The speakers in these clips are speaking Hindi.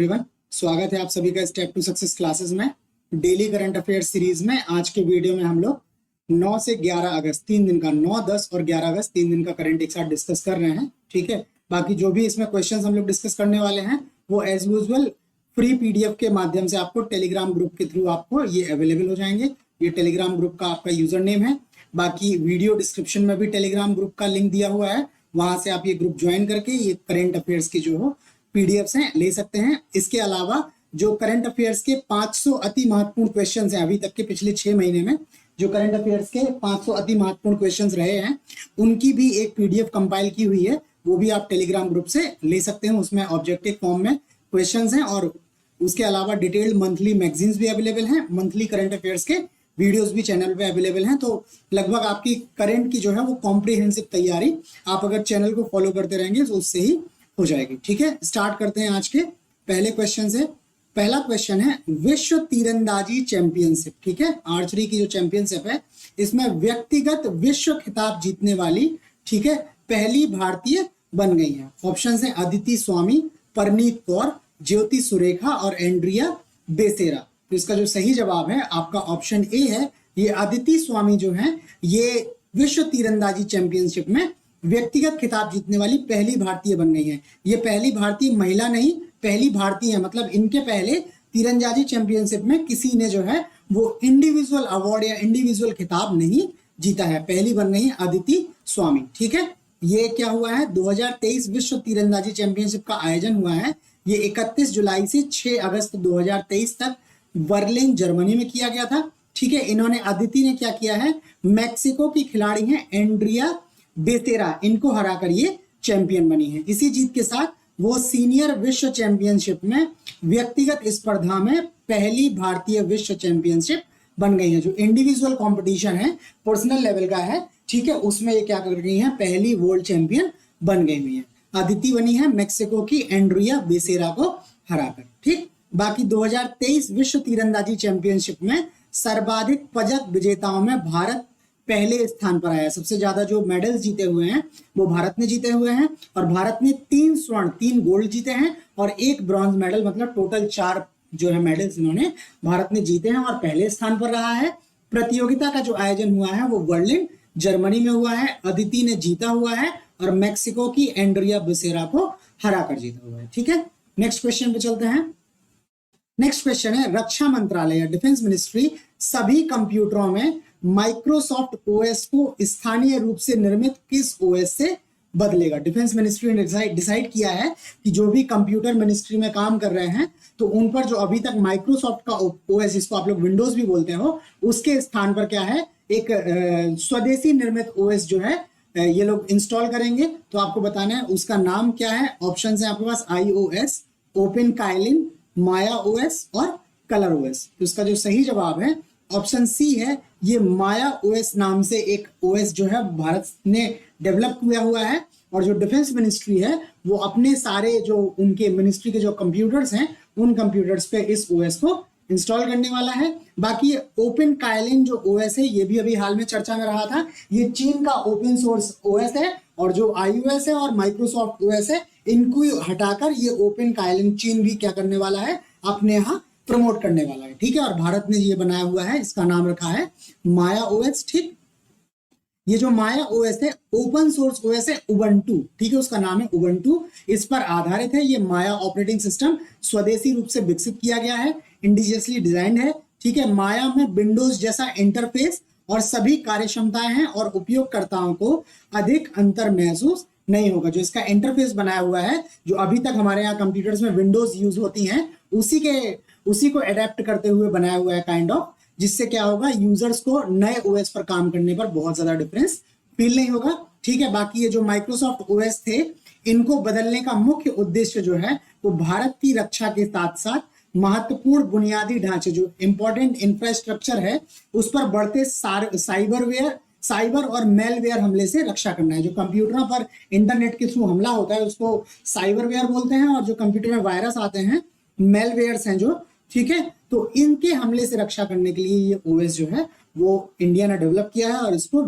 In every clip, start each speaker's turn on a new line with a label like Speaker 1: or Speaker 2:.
Speaker 1: एवरीवन, स्वागत है आप सभी का स्टेप टू सक्सेस क्लासेस में डेली करंट अफेयर्स सीरीज में। आज के वीडियो में हम लोग 9 से 11 अगस्त 3 दिन का 9, 10 और 11 अगस्त 3 दिन का करंट एक साथ डिस्कस कर रहे हैं। ठीक है, बाकी जो भी इसमें क्वेश्चंस हम लोग डिस्कस करने वाले हैं वो एज यूजुअल फ्री पीडीएफ के माध्यम से आपको टेलीग्राम ग्रुप के थ्रू आपको ये अवेलेबल हो जाएंगे। ये टेलीग्राम ग्रुप का आपका यूजर नेम है। बाकी वीडियो डिस्क्रिप्शन में भी टेलीग्राम ग्रुप का लिंक दिया हुआ है, वहां से आप ये ग्रुप ज्वाइन करके ये करंट अफेयर्स की जो हो पीडीएफ हैं ले सकते हैं। इसके अलावा जो करंट अफेयर्स के 500 अति महत्वपूर्ण क्वेश्चंस हैं, अभी तक के पिछले 6 महीने में जो करंट अफेयर्स के 500 अति महत्वपूर्ण क्वेश्चंस रहे हैं, उनकी भी एक पीडीएफ कंपाइल की हुई है, वो भी आप टेलीग्राम ग्रुप से ले सकते हैं। उसमें ऑब्जेक्टिव फॉर्म में क्वेश्चंस हैं और उसके अलावा डिटेल्ड मंथली मैगजीन्स भी अवेलेबल हैं। मंथली करंट अफेयर्स के वीडियोस भी चैनल पे अवेलेबल हैं। तो लगभग आपकी करंट की जो है वो कॉम्प्रिहेंसिव तैयारी आप अगर चैनल को फॉलो करते रहेंगे तो उससे ही हो जाएगी। ठीक है, स्टार्ट करते हैं आज के पहले क्वेश्चन से। पहला क्वेश्चन है विश्व तीरंदाजी चैंपियनशिप। ठीक है, आर्चरी की जो चैंपियनशिप है इसमें व्यक्तिगत विश्व खिताब जीतने वाली, ठीक है, पहली भारतीय बन गई है। ऑप्शन है अदिति स्वामी, परनीत कौर, ज्योति सुरेखा और एंड्रिया बेसेरा। तो इसका जो सही जवाब है आपका ऑप्शन ए है। ये अदिति स्वामी जो है ये विश्व तीरंदाजी चैंपियनशिप में व्यक्तिगत खिताब जीतने वाली पहली भारतीय बन गई है। ये पहली भारतीय महिला नहीं, पहली भारतीय है। मतलब इनके पहले तीरंदाजी चैंपियनशिप में किसी ने जो है वो इंडिविजुअल अवार्ड या इंडिविजुअल खिताब नहीं जीता है, पहली बन गई है अदिति स्वामी। ठीक है, ये क्या हुआ है 2023 विश्व तीरंदाजी चैंपियनशिप का आयोजन हुआ है। ये 31 जुलाई से 6 अगस्त 2023 तक बर्लिन जर्मनी में किया गया था। ठीक है, इन्होंने अदिति ने क्या किया है, मैक्सिको की खिलाड़ी है एंड्रिया बेसेरा, इनको हराकर ये चैंपियन बनी है। इसी जीत के साथ वो सीनियर विश्व चैंपियनशिप में व्यक्तिगत स्पर्धा में पहली भारतीय विश्व चैंपियनशिप बन गई है। जो इंडिविजुअल कंपटीशन है, पर्सनल लेवल का है, ठीक है, उसमें ये क्या कर गई है, पहली वर्ल्ड चैंपियन बन गई हुई है। अदिति बनी है मैक्सिको की एंड्रिया बेसेरा को हराकर। ठीक, बाकी 2023 विश्व तीरंदाजी चैंपियनशिप में सर्वाधिक पदक विजेताओं में भारत पहले स्थान पर आया। सबसे ज्यादा जो मेडल्स जीते हुए हैं वो भारत ने जीते हुए हैं और भारत ने 3 स्वर्ण 3 गोल्ड जीते हैं और 1 ब्रॉन्ज मेडल, मतलब टोटल 4 जो है मेडल्स इन्होंने भारत ने जीते हैं और पहले स्थान पर रहा है। प्रतियोगिता का जो आयोजन हुआ है वो बर्लिन जर्मनी में हुआ है। अदिति ने जीता हुआ है और मैक्सिको की एंड्रिया बेसेरा को हरा कर जीता हुआ है। ठीक है, नेक्स्ट क्वेश्चन पे चलते हैं। नेक्स्ट क्वेश्चन है रक्षा मंत्रालय या डिफेंस मिनिस्ट्री सभी कंप्यूटरों में माइक्रोसॉफ्ट ओएस को स्थानीय रूप से निर्मित किस ओएस से बदलेगा। डिफेंस मिनिस्ट्री ने डिसाइड किया है कि जो भी कंप्यूटर मिनिस्ट्री में काम कर रहे हैं तो उन पर जो अभी तक माइक्रोसॉफ्ट का ओएस, जिसको आप लोग विंडोज भी बोलते हो, उसके स्थान पर क्या है, एक स्वदेशी निर्मित ओएस जो है ये लोग इंस्टॉल करेंगे। तो आपको बताना है उसका नाम क्या है। ऑप्शन है आपके पास iOS, ओपन काइलिन, माया ओएस और कलर ओएस। तो इसका जो सही जवाब है ऑप्शन सी है। ये माया ओएस नाम से एक ओएस जो है भारत ने डेवलप किया हुआ है और जो डिफेंस मिनिस्ट्री है वो अपने सारे जो उनके मिनिस्ट्री के जो कंप्यूटर्स हैं उन कंप्यूटर्स पे इस ओएस को इंस्टॉल करने वाला है। बाकी ये ओपन काइलिन जो ओएस है ये भी अभी हाल में चर्चा में रहा था। ये चीन का ओपन सोर्स ओएस है और जो iOS है और माइक्रोसॉफ्ट ओएस है इनको हटाकर ये ओपन काइलिन चीन भी क्या करने वाला है, अपने यहाँ प्रमोट करने वाला है। ठीक है, और भारत ने ये बनाया हुआ है, इसका नाम रखा है माया ओएस। ठीक, ये जो माया ओएस है ओपन सोर्स ओएस है उबंटू। ठीक है, उसका नाम है उबंटू, इस पर आधारित है। ये माया ऑपरेटिंग सिस्टम स्वदेशी रूप से विकसित किया गया है, इंडिजियसली डिजाइंड है। ठीक है, माया में विंडोज जैसा इंटरफेस और सभी कार्यक्षमताएं हैं और उपयोगकर्ताओं को अधिक अंतर महसूस नहीं होगा। जो इसका इंटरफेस बनाया हुआ है, जो अभी तक हमारे यहाँ कंप्यूटर्स में विंडोज यूज होती हैं, उसी को एडेप्ट करते हुए बनाया हुआ है काइंड ऑफ, जिससे क्या होगा, यूजर्स को नए ओएस पर काम करने पर बहुत ज्यादा डिफरेंस फील नहीं होगा। ठीक है, बाकी ये जो माइक्रोसॉफ्ट ओएस थे इनको बदलने का मुख्य उद्देश्य जो है वो भारत की रक्षा के साथ साथ महत्वपूर्ण बुनियादी ढांचे, जो इंपॉर्टेंट इंफ्रास्ट्रक्चर है, उस पर बढ़ते साइबर और मेलवेयर हमले से रक्षा करना है। जो कंप्यूटरों पर इंटरनेट के थ्रू हमला होता है उसको साइबरवेयर बोलते हैं और जो कंप्यूटर में वायरस आते हैं मेलवेयर्स हैं जो, ठीक है, तो इनके हमले से रक्षा करने के लिए ये ओएस जो है वो इंडिया ने डेवलप किया है और इसको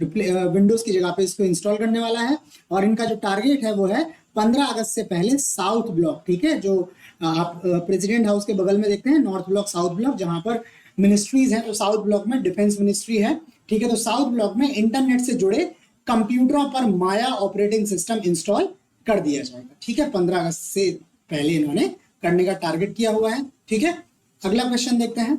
Speaker 1: विंडोज की जगह पे इसको इंस्टॉल करने वाला है। और इनका जो टारगेट है वो है 15 अगस्त से पहले साउथ ब्लॉक, ठीक है, जो आप प्रेसिडेंट हाउस के बगल में देखते हैं नॉर्थ ब्लॉक साउथ ब्लॉक, जहां पर मिनिस्ट्रीज हैं, तो साउथ ब्लॉक में डिफेंस मिनिस्ट्री है, ठीक है। तो साउथ ब्लॉक में इंटरनेट से जुड़े कंप्यूटरों पर माया ऑपरेटिंग सिस्टम इंस्टॉल कर दिया जाएगा, ठीक है। 15 अगस्त से पहले इन्होंने करने का टारगेट किया हुआ है, ठीक है। अगला क्वेश्चन देखते हैं।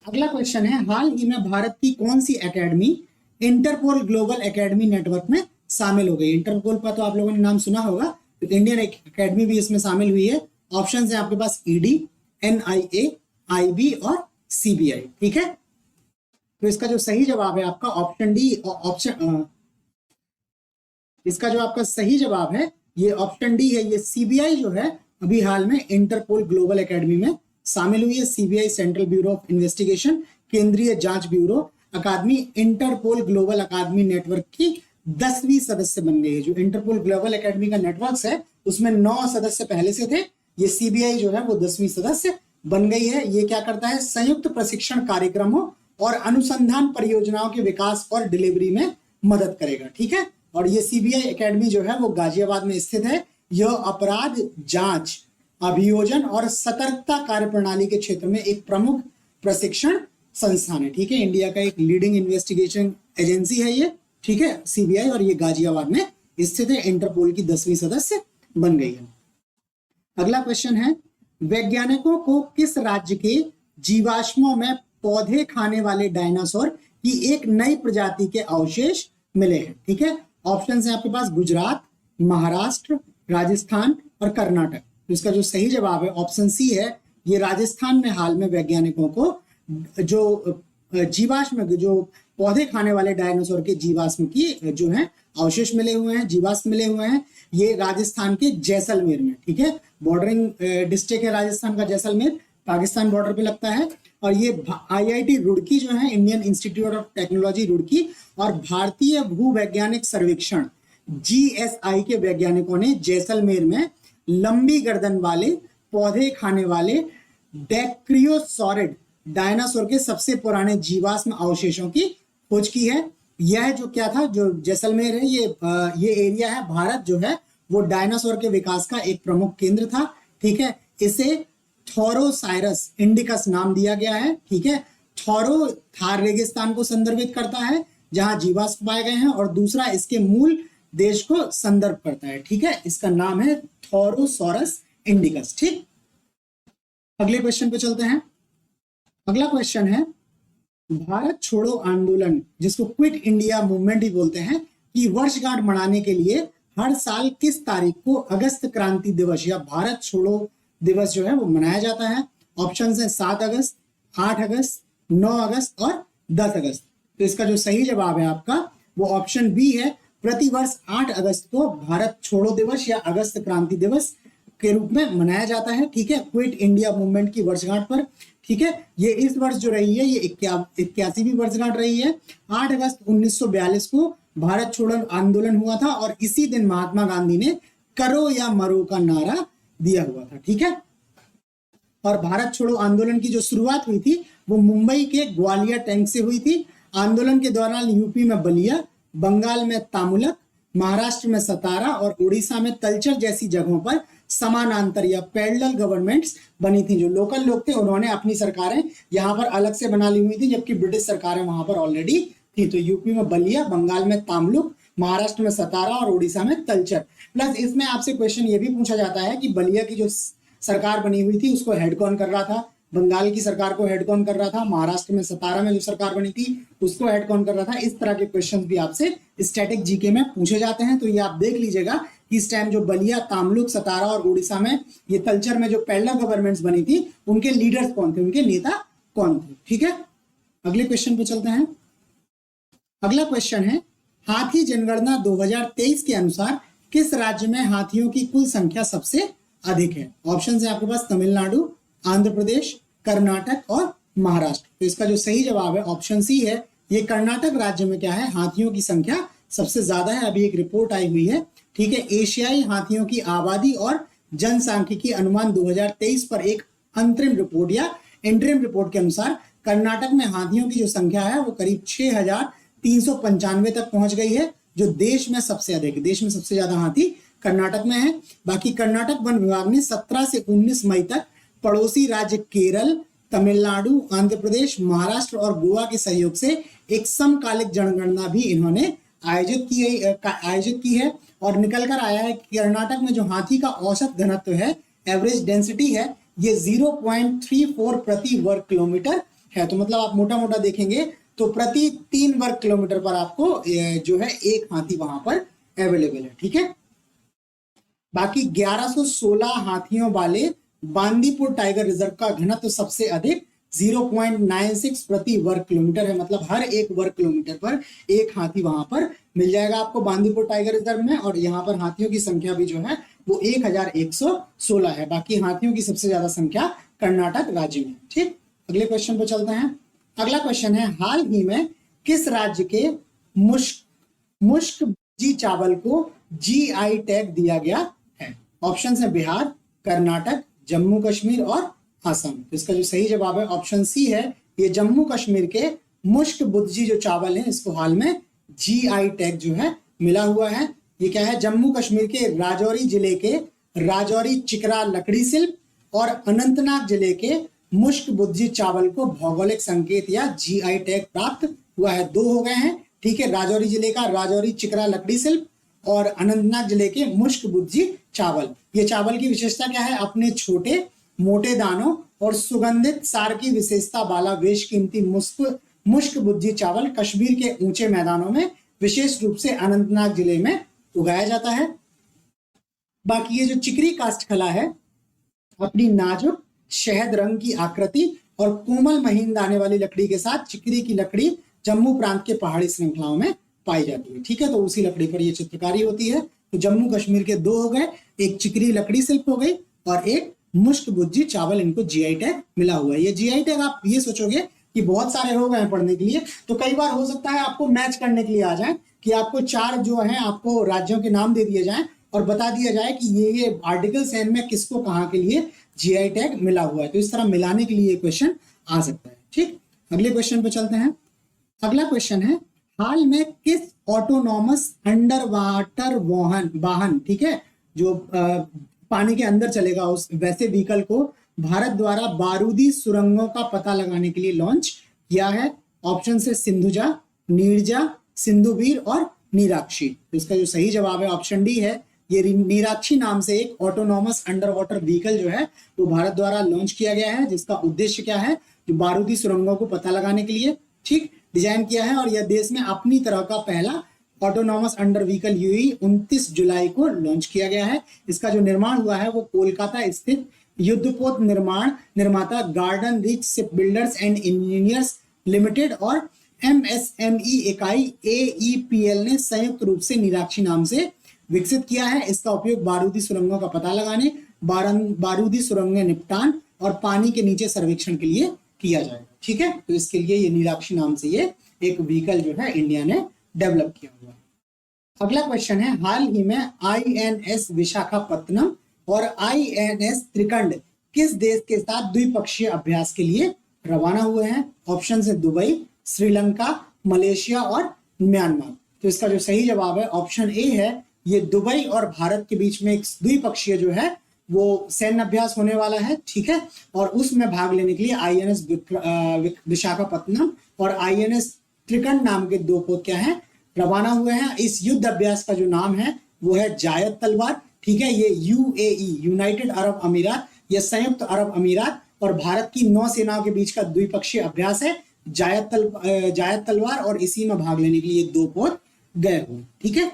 Speaker 1: अगला क्वेश्चन है, हाल ही में भारत की कौन सी academy Interpol global academy network में शामिल हो गई? इंटरपोल का तो आप लोगों ने नाम सुना होगा, तो इंडियन एकेडमी भी इसमें शामिल हुई है। ऑप्शन है आपके पास ईडी, एनआईए, आईबी और सीबीआई, ठीक है। तो इसका जो सही जवाब है आपका ऑप्शन डी, इसका जो आपका सही जवाब है ये ऑप्शन डी है। ये सीबीआई जो है अभी हाल में इंटरपोल ग्लोबल एकेडमी में शामिल हुई है। CBI central bureau of investigation, केंद्रीय जांच ब्यूरो अकादमी इंटरपोल ग्लोबल अकादमी नेटवर्क की 10वीं सदस्य बन गई है। जो इंटरपोल ग्लोबल एकेडमी का नेटवर्क है उसमें 9 सदस्य पहले से थे, ये सीबीआई जो है वो 10वीं सदस्य बन गई है। ये क्या करता है, संयुक्त प्रशिक्षण कार्यक्रमों और अनुसंधान परियोजनाओं के विकास और डिलीवरी में मदद करेगा, ठीक है। और ये सीबीआई एकेडमी जो है वो गाजियाबाद में स्थित है। यह अपराध जांच, अभियोजन और सतर्कता कार्यप्रणाली के क्षेत्र में एक प्रमुख प्रशिक्षण संस्थान है, ठीक है। इंडिया का एक लीडिंग इन्वेस्टिगेशन एजेंसी है ये, ठीक है, सीबीआई, और ये गाजियाबाद में स्थित है। इंटरपोल की 10वीं सदस्य बन गई है। अगला क्वेश्चन है, वैज्ञानिकों को किस राज्य के जीवाश्मों में पौधे खाने वाले डायनासोर की एक नई प्रजाति के अवशेष मिले हैं, ठीक है। ऑप्शन है आपके पास गुजरात, महाराष्ट्र, राजस्थान और कर्नाटक। तो इसका जो सही जवाब है ऑप्शन सी है। ये राजस्थान में हाल में वैज्ञानिकों को जो जीवाश्म, जो पौधे खाने वाले डायनासोर के जीवाश्म की जो है अवशेष मिले हुए हैं, जीवाश्म मिले हुए हैं। ये राजस्थान के जैसलमेर में, ठीक है, बॉर्डरिंग डिस्ट्रिक्ट है राजस्थान का जैसलमेर, पाकिस्तान बॉर्डर पे लगता है। और ये आईआईटी रुड़की जो है, Indian institute of technology Roorkee, और भारतीय भूवैज्ञानिक सर्वेक्षण जीएसआई के वैज्ञानिकों ने जैसलमेर में लंबी गर्दन वाले पौधे खाने वाले डेक्रियोसॉरिड डायनासोर के सबसे पुराने जीवाश्म अवशेषों की खोज की है। यह जो क्या था, जो जैसलमेर है, ये एरिया है, भारत जो है वो डायनासोर के विकास का एक प्रमुख केंद्र था, ठीक है। इसे थोरोसाइरस इंडिकस नाम दिया गया है, ठीक है। थोरो थार रेगिस्तान को संदर्भित करता है जहां जीवाश्म पाए गए हैं, और दूसरा इसके मूल देश को संदर्भ करता है, ठीक है। इसका नाम है थोरोसॉरस इंडिकस, ठीक। अगले क्वेश्चन पे चलते हैं। अगला क्वेश्चन है, भारत छोड़ो आंदोलन, जिसको क्विट इंडिया मूवमेंट भी बोलते हैं, की वर्षगांठ मनाने के लिए हर साल किस तारीख को अगस्त क्रांति दिवस या भारत छोड़ो दिवस जो है वो मनाया जाता है? ऑप्शन है 7 अगस्त, 8 अगस्त, 9 अगस्त और 10 अगस्त। तो इसका जो सही जवाब है आपका वो ऑप्शन बी है। प्रतिवर्ष 8 अगस्त को भारत छोड़ो दिवस या अगस्त क्रांति दिवस के रूप में मनाया जाता है, ठीक है, क्विट इंडिया मूवमेंट की वर्षगांठ पर, ठीक है। ये इस वर्ष जो रही है ये 81वीं वर्षगांठ रही है। 8 अगस्त 1942 को भारत छोड़ो आंदोलन हुआ था, और इसी दिन महात्मा गांधी ने करो या मरो का नारा दिया हुआ था, ठीक है। और भारत छोड़ो आंदोलन की जो शुरुआत हुई थी वो मुंबई के ग्वालियर टैंक से हुई थी। आंदोलन के दौरान यूपी में बलिया, बंगाल में तामुलक, महाराष्ट्र में सतारा और उड़ीसा में तलचर जैसी जगहों पर समानांतर या पैरेलल गवर्नमेंट्स बनी थी। जो लोकल लोग थे उन्होंने अपनी सरकारें यहाँ पर अलग से बना ली हुई थी, जबकि ब्रिटिश सरकारें वहां पर ऑलरेडी थी। तो यूपी में बलिया, बंगाल में तामुलुक, महाराष्ट्र में सतारा और उड़ीसा में तलचर। प्लस इसमें आपसे क्वेश्चन ये भी पूछा जाता है कि बलिया की जो सरकार बनी हुई थी उसको हेड कौन कर रहा था, बंगाल की सरकार को हेड कौन कर रहा था, महाराष्ट्र में सतारा में जो सरकार बनी थी उसको हेड कौन कर रहा था। इस तरह के क्वेश्चन भी आपसे स्टैटिक जीके में पूछे जाते हैं। तो ये आप देख लीजिएगा कि इस टाइम जो बलिया, तामुलुक, सतारा और उड़ीसा में ये तलचर में जो पैरेलल गवर्नमेंट्स बनी थी उनके लीडर्स कौन थे, उनके नेता कौन थे, ठीक है। अगले क्वेश्चन पे चलते हैं। अगला क्वेश्चन है, हाथी जनगणना 2023 के अनुसार किस राज्य में हाथियों की कुल संख्या सबसे अधिक है? ऑप्शन है आपके पास तमिलनाडु, आंध्र प्रदेश, कर्नाटक और महाराष्ट्र। तो इसका जो सही जवाब है ऑप्शन सी है। ये कर्नाटक राज्य में क्या है, हाथियों की संख्या सबसे ज्यादा है। अभी एक रिपोर्ट आई हुई है, ठीक है, एशियाई हाथियों की आबादी और जनसांख्यिकी अनुमान 2023 पर एक अंतरिम रिपोर्ट या इंटरिम रिपोर्ट के अनुसार कर्नाटक में हाथियों की जो संख्या है वो करीब 6395 तक पहुंच गई है, जो देश में सबसे अधिक, देश में सबसे ज्यादा हाथी कर्नाटक में है। बाकी कर्नाटक वन विभाग ने 17 से 19 मई तक पड़ोसी राज्य केरल, तमिलनाडु, आंध्र प्रदेश, महाराष्ट्र और गोवा के सहयोग से एक समकालिक जनगणना भी इन्होंने आयोजित की है और निकल कर आया है कि कर्नाटक में जो हाथी का औसत घनत्व है, एवरेज डेंसिटी है, ये 0.34 प्रति वर्ग किलोमीटर है। तो मतलब आप मोटा मोटा देखेंगे तो प्रति 3 वर्ग किलोमीटर पर आपको जो है एक हाथी वहां पर अवेलेबल है। ठीक है, बाकी 1116 हाथियों वाले बांदीपुर टाइगर रिजर्व का घनत्व सबसे अधिक 0.96 प्रति वर्ग किलोमीटर है। मतलब हर एक वर्ग किलोमीटर पर एक हाथी वहां पर मिल जाएगा आपको बांदीपुर टाइगर रिजर्व में। और यहाँ पर हाथियों की संख्या भी जो है वो 1116 है। बाकी हाथियों की सबसे ज्यादा संख्या कर्नाटक राज्य में। ठीक, अगले क्वेश्चन पर चलते हैं। अगला क्वेश्चन है, हाल ही में किस राज्य के मुश्क चावल को जीआई टैग दिया गया है? ऑप्शन है बिहार, कर्नाटक, जम्मू कश्मीर और असम। तो इसका जो सही जवाब है ऑप्शन सी है, ये जम्मू कश्मीर के मुश्क बुद्जी जो चावल है इसको हाल में जीआई टैग जो है मिला हुआ है। ये क्या है? जम्मू कश्मीर के राजौरी जिले के राजौरी चिकरा लकड़ी शिल्प और अनंतनाग जिले के मुश्क बुद्जी चावल को भौगोलिक संकेत या जीआई टैग प्राप्त हुआ है। 2 हो गए हैं। ठीक है, राजौरी जिले का राजौरी चिकरा लकड़ी शिल्प और अनंतनाग जिले के मुश्क बुद्जी चावल। ये चावल की विशेषता क्या है? अपने छोटे मोटे दानों और सुगंधित सार की विशेषता वाला बेशकीमती मुश्क बुद्जी चावल कश्मीर के ऊंचे मैदानों में विशेष रूप से अनंतनाग जिले में उगाया जाता है। बाकी ये जो चिकरी काष्ठकला है, अपनी नाजुक शहद रंग की आकृति और कोमल महीन दाने वाली लकड़ी के साथ चिकरी की लकड़ी जम्मू प्रांत के पहाड़ी श्रृंखलाओं में पाई जाती है। ठीक है, तो उसी लकड़ी पर यह चित्रकारी होती है। तो जम्मू कश्मीर के 2 हो गए, एक चिकरी लकड़ी शिल्प हो गई और एक मुश्क बुद्जी चावल, इनको जीआई टैग मिला हुआ है। ये जीआई टैग आप ये सोचोगे कि बहुत सारे हो गए पढ़ने के लिए, तो कई बार हो सकता है आपको मैच करने के लिए आ जाए कि आपको 4 जो है आपको राज्यों के नाम दे दिए जाएं और बता दिया जाए कि ये आर्टिकल्स हैं में किसको कहाँ के लिए जीआई टैग मिला हुआ है। तो इस तरह मिलाने के लिए क्वेश्चन आ सकता है। ठीक, अगले क्वेश्चन पे चलते हैं। अगला क्वेश्चन है, हाल में किस ऑटोनॉमस अंडर वाटर वाहन, ठीक है, जो पानी के अंदर चलेगा, उस वैसे व्हीकल को भारत द्वारा बारूदी सुरंगों का पता लगाने के लिए लॉन्च किया है? ऑप्शन से सिंधुजा, नीरजा, सिंधुवीर और नीराक्षी। तो इसका जो सही जवाब है ऑप्शन डी है। ये नीराक्षी नाम से एक ऑटोनॉमस अंडर वाटर व्हीकल जो है वो भारत द्वारा लॉन्च किया गया है, जिसका उद्देश्य क्या है? जो बारूदी सुरंगों को पता लगाने के लिए ठीक डिजाइन किया है। और यह देश में अपनी तरह का पहला ऑटोनॉमस अंडर व्हीकल यूई 29 जुलाई को लॉन्च किया गया है। इसका जो निर्माण हुआ है वो कोलकाता स्थित युद्धपोत निर्माता garden rich ship builders and engineers limited और एमएसएमई इकाई एईपीएल ने संयुक्त रूप से नीराक्षी नाम से विकसित किया है। इसका उपयोग बारूदी सुरंगों का पता लगाने, बारूदी सुरंगें निपटान और पानी के नीचे सर्वेक्षण के लिए किया जाएगा। ठीक है, तो इसके लिए ये नीराक्षी नाम से ये एक व्हीकल जो है इंडिया ने डेवलप किया हुआ है। अगला क्वेश्चन है, हाल ही में आईएनएस विशाखापत्तनम और आईएनएस त्रिकंड किस देश के साथ द्विपक्षीय अभ्यास के लिए रवाना हुए हैं? ऑप्शन है दुबई, श्रीलंका, मलेशिया और म्यांमार। तो इसका जो सही जवाब है ऑप्शन ए है, ये दुबई और भारत के बीच में एक द्विपक्षीय जो है वो सैन्य अभ्यास होने वाला है। ठीक है, और उसमें भाग लेने के लिए आईएनएस विशाखापत्तनम और आईएनएस त्रिकंड नाम के 2 पोत क्या है रवाना हुए हैं। इस युद्ध अभ्यास का जो नाम है वो है जायद तलवार। ठीक है, ये यूएई, यूनाइटेड अरब अमीरात, ये संयुक्त अरब अमीरात और भारत की नौसेनाओं के बीच का द्विपक्षीय अभ्यास है जायद तलवार, और इसी में भाग लेने के लिए 2 पोत गए हुए। ठीक है,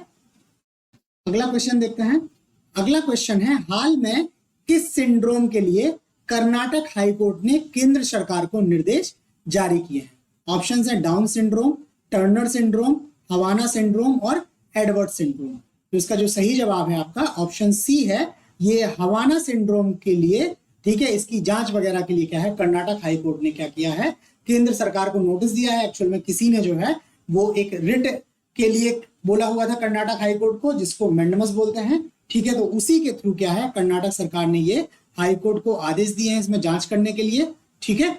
Speaker 1: अगला क्वेश्चन देखते हैं। अगला क्वेश्चन है, हाल में किस सिंड्रोम के लिए कर्नाटक हाईकोर्ट ने केंद्र सरकार को निर्देश जारी किए हैं? ऑप्शन है Down syndrome, Turner syndrome, Havana syndrome और एडवर्ड सिंड्रोम। तो इसका जो सही जवाब है आपका ऑप्शन सी है, ये हवाना सिंड्रोम के लिए। ठीक है, इसकी जांच वगैरह के लिए क्या है, कर्नाटक हाईकोर्ट ने क्या किया है, केंद्र सरकार को नोटिस दिया है। एक्चुअल में किसी ने जो है वो एक रिट के लिए बोला हुआ था कर्नाटक हाईकोर्ट को, जिसको मैंडमस बोलते हैं। ठीक है, तो उसी के थ्रू क्या है, कर्नाटक सरकार ने ये हाईकोर्ट को आदेश दिए हैं इसमें जांच करने के लिए। ठीक है,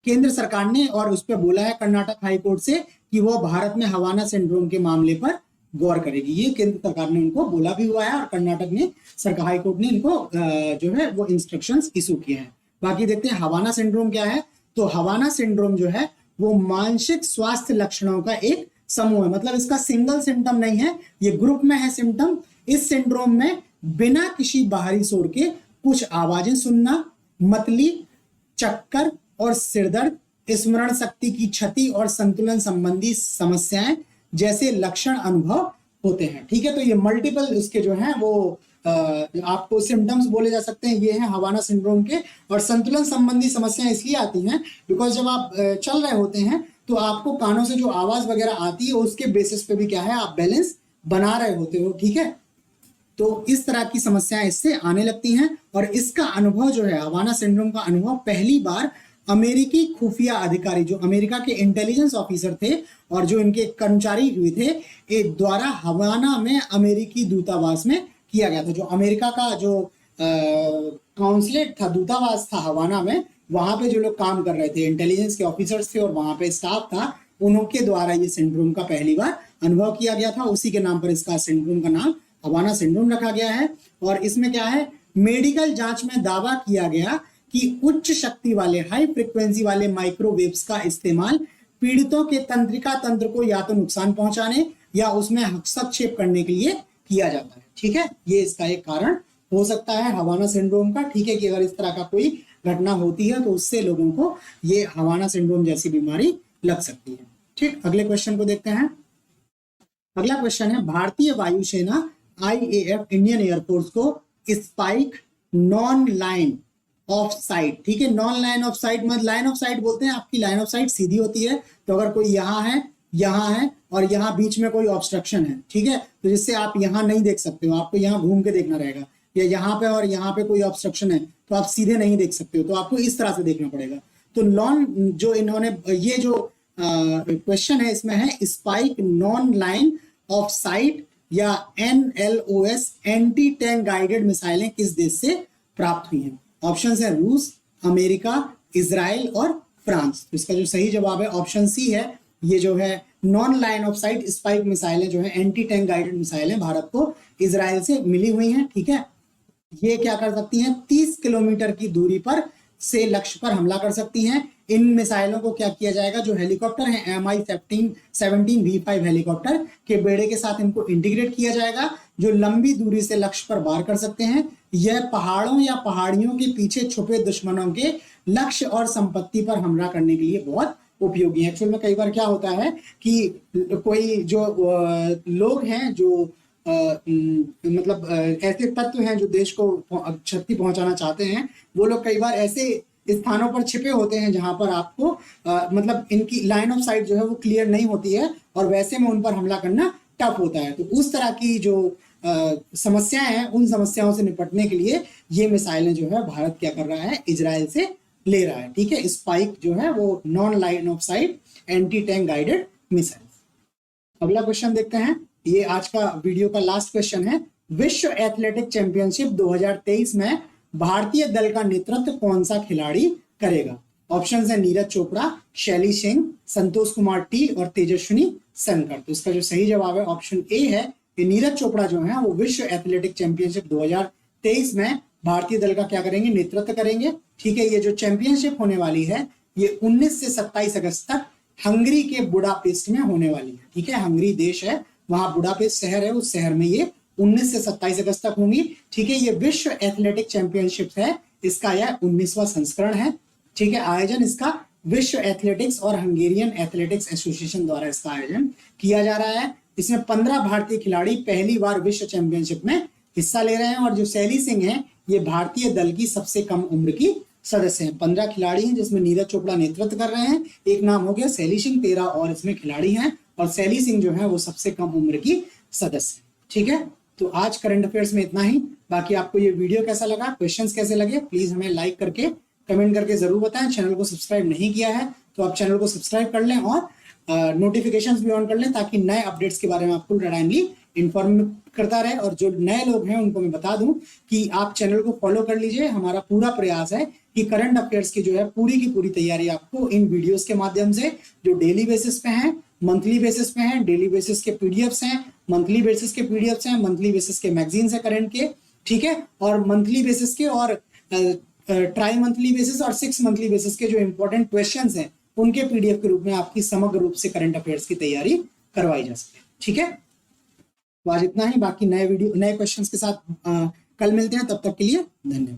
Speaker 1: केंद्र सरकार ने और उस पर बोला है कर्नाटक हाईकोर्ट से कि वो भारत में हवाना सिंड्रोम के मामले पर गौर करेगी। ये केंद्र सरकार ने उनको बोला भी हुआ है और कर्नाटक ने सरकार हाई कोर्ट ने इनको जो है वो इंस्ट्रक्शंस इशू किए हैं। बाकी देखते हैं हवाना सिंड्रोम क्या है। तो हवाना सिंड्रोम जो है वो मानसिक स्वास्थ्य लक्षणों का एक समूह है, मतलब इसका सिंगल सिम्टम नहीं है, ये ग्रुप में है सिम्टम। इस सिंड्रोम में बिना किसी बाहरी शोर के कुछ आवाजें सुनना, मतली, चक्कर और सिरदर्द, स्मरण शक्ति की क्षति और संतुलन संबंधी समस्याएं जैसे लक्षण अनुभव होते हैं। ठीक है, तो ये मल्टीपल इसके जो हैं वो आपको सिम्टम्स बोले जा सकते हैं, ये हैं हवाना सिंड्रोम के। और संतुलन संबंधी समस्याएं इसलिए आती हैं बिकॉज जब आप चल रहे होते हैं तो आपको कानों से जो आवाज वगैरह आती है उसके बेसिस पे भी क्या है आप बैलेंस बना रहे होते हो। ठीक है, तो इस तरह की समस्याएं इससे आने लगती हैं। और इसका अनुभव जो है हवाना सिंड्रोम का अनुभव पहली बार अमेरिकी खुफिया अधिकारी जो अमेरिका के इंटेलिजेंस ऑफिसर थे और जो इनके कर्मचारी हुए थे एक द्वारा हवाना में अमेरिकी दूतावास में किया गया था। जो अमेरिका का जो काउंसलेट था, दूतावास था हवाना में, वहां पे जो लोग काम कर रहे थे इंटेलिजेंस के ऑफिसर्स थे और वहां पे स्टाफ था, उनके द्वारा ये सिंड्रोम का पहली बार अनुभव किया गया था। उसी के नाम पर इसका सिंड्रोम का नाम हवाना सिंड्रोम रखा गया है। और इसमें क्या है, मेडिकल जांच में दावा किया गया कि उच्च शक्ति वाले हाई फ्रीक्वेंसी वाले माइक्रोवेव्स का इस्तेमाल पीड़ितों के तंत्रिका तंत्र को या तो नुकसान पहुंचाने या उसमें हस्तक्षेप करने के लिए किया जाता है। ठीक है, ये इसका एक कारण हो सकता है हवाना सिंड्रोम का। ठीक है, कि अगर इस तरह का कोई घटना होती है तो उससे लोगों को ये हवाना सिंड्रोम जैसी बीमारी लग सकती है। ठीक, अगले क्वेश्चन को देखते हैं। अगला क्वेश्चन है, भारतीय वायुसेना IAF इंडियन एयरफोर्स को spike non line of site, ठीक है, नॉन लाइन ऑफ साइट मतलब लाइन ऑफ साइट बोलते हैं, आपकी लाइन ऑफ साइट सीधी होती है, तो अगर कोई यहाँ है और यहाँ बीच में कोई ऑब्स्ट्रक्शन है, ठीक है, तो जिससे आप यहाँ नहीं देख सकते हो, आपको यहाँ घूम के देखना रहेगा, या यहाँ पे और यहाँ पे कोई ऑब्स्ट्रक्शन है तो आप सीधे नहीं देख सकते हो, तो आपको इस तरह से देखना पड़ेगा। तो नॉन जो इन्होंने ये जो क्वेश्चन है इसमें है spike non line of site या NLOS एंटी टैंक गाइडेड मिसाइलें किस देश से प्राप्त हुई हैं। ऑप्शन है रूस, अमेरिका, इजराइल और फ्रांस। तो इसका जो सही जवाब है ऑप्शन सी है। ये जो है non line of site spike मिसाइलें जो है एंटी टैंक गाइडेड मिसाइलें भारत को इजराइल से मिली हुई हैं। ठीक है, ये क्या कर सकती हैं, 30 किलोमीटर की दूरी पर से लक्ष्य पर हमला कर सकती हैं। इन मिसाइलों को क्या किया जाएगा, जो हेलीकॉप्टर है MI-17 V5 हेलीकॉप्टर के बेड़े के साथ इनको इंटीग्रेट किया जाएगा, जो लंबी दूरी से लक्ष्य पर वार कर सकते हैं। यह पहाड़ों या पहाड़ियों के पीछे छुपे दुश्मनों के लक्ष्य और संपत्ति पर हमला करने के लिए बहुत उपयोगी है। एक्चुअल में कई बार क्या होता है कि कोई जो लोग हैं जो मतलब ऐसे तत्व हैं जो देश को क्षति पहुंचाना चाहते हैं, वो लोग कई बार ऐसे स्थानों पर छिपे होते हैं जहां पर आपको मतलब इनकी लाइन ऑफ साइट जो है वो क्लियर नहीं होती है और वैसे में उन पर हमला करना टफ होता है। तो उस तरह की जो समस्याएं हैं, उन समस्याओं से निपटने के लिए ये मिसाइलें जो है भारत क्या कर रहा है, इजराइल से ले रहा है। ठीक है, स्पाइक जो है वो non line of site anti tank guided missile. अगला क्वेश्चन देखते हैं, ये आज का वीडियो का लास्ट क्वेश्चन है। विश्व एथलेटिक चैंपियनशिप 2023 में भारतीय दल का नेतृत्व कौन सा खिलाड़ी करेगा। ऑप्शन है नीरज चोपड़ा, शैली सिंह, संतोष कुमार T और तेजस्विनी शंकर। तो इसका जो सही जवाब है ऑप्शन ए है कि नीरज चोपड़ा जो है वो विश्व एथलेटिक चैंपियनशिप 2023 में भारतीय दल का क्या करेंगे, नेतृत्व करेंगे। ठीक है, ये जो चैंपियनशिप होने वाली है ये 19 से 27 अगस्त तक हंगरी के बुडापेस्ट में होने वाली है। ठीक है, हंगरी देश है, वहां बुडापेस्ट शहर है, उस शहर में ये 19 से 27 अगस्त तक होंगी। ठीक है, ये विश्व एथलेटिक चैंपियनशिप है, इसका यह 19वां संस्करण है। ठीक है, आयोजन इसका विश्व एथलेटिक्स और हंगेरियन एथलेटिक्स एसोसिएशन द्वारा इसका आयोजन किया जा रहा है। इसमें 15 भारतीय खिलाड़ी पहली बार विश्व चैंपियनशिप में हिस्सा ले रहे हैं और जो शैली सिंह है ये भारतीय दल की सबसे कम उम्र की सदस्य हैं। 15 खिलाड़ी हैं जिसमें नीरज चोपड़ा नेतृत्व कर रहे हैं, एक नाम हो गया शैली सिंह, 13 और इसमें खिलाड़ी हैं और शैली सिंह जो है वो सबसे कम उम्र की सदस्य। ठीक है, तो आज करंट अफेयर्स में इतना ही। बाकी आपको ये वीडियो कैसा लगा, क्वेश्चंस कैसे लगे, प्लीज हमें लाइक करके कमेंट करके जरूर बताएं। चैनल को सब्सक्राइब नहीं किया है तो आप चैनल को सब्सक्राइब कर लें और नोटिफिकेशंस भी ऑन कर लें ताकि नए अपडेट्स के बारे में आपको टाइमली इन्फॉर्म करता रहे। और जो नए लोग हैं उनको मैं बता दूं कि आप चैनल को फॉलो कर लीजिए। हमारा पूरा प्रयास है कि करंट अफेयर्स की जो है पूरी की पूरी तैयारी आपको इन वीडियोस के माध्यम से जो डेली बेसिस पे हैं मंथली बेसिस पे हैं, डेली बेसिस के पीडीएफ्स हैं, मंथली बेसिस के पीडीएफ्स हैं, मंथली बेसिस के मैगजीन्स है करंट के, ठीक है, और मंथली बेसिस के और ट्राई मंथली बेसिस और 6 मंथली बेसिस के जो इंपॉर्टेंट क्वेश्चंस हैं उनके पीडीएफ के रूप में आपकी समग्र रूप से करंट अफेयर्स की तैयारी करवाई जा सके। ठीक है, तो आज इतना ही, बाकी नए वीडियो नए क्वेश्चंस के साथ कल मिलते हैं, तब तक के लिए धन्यवाद।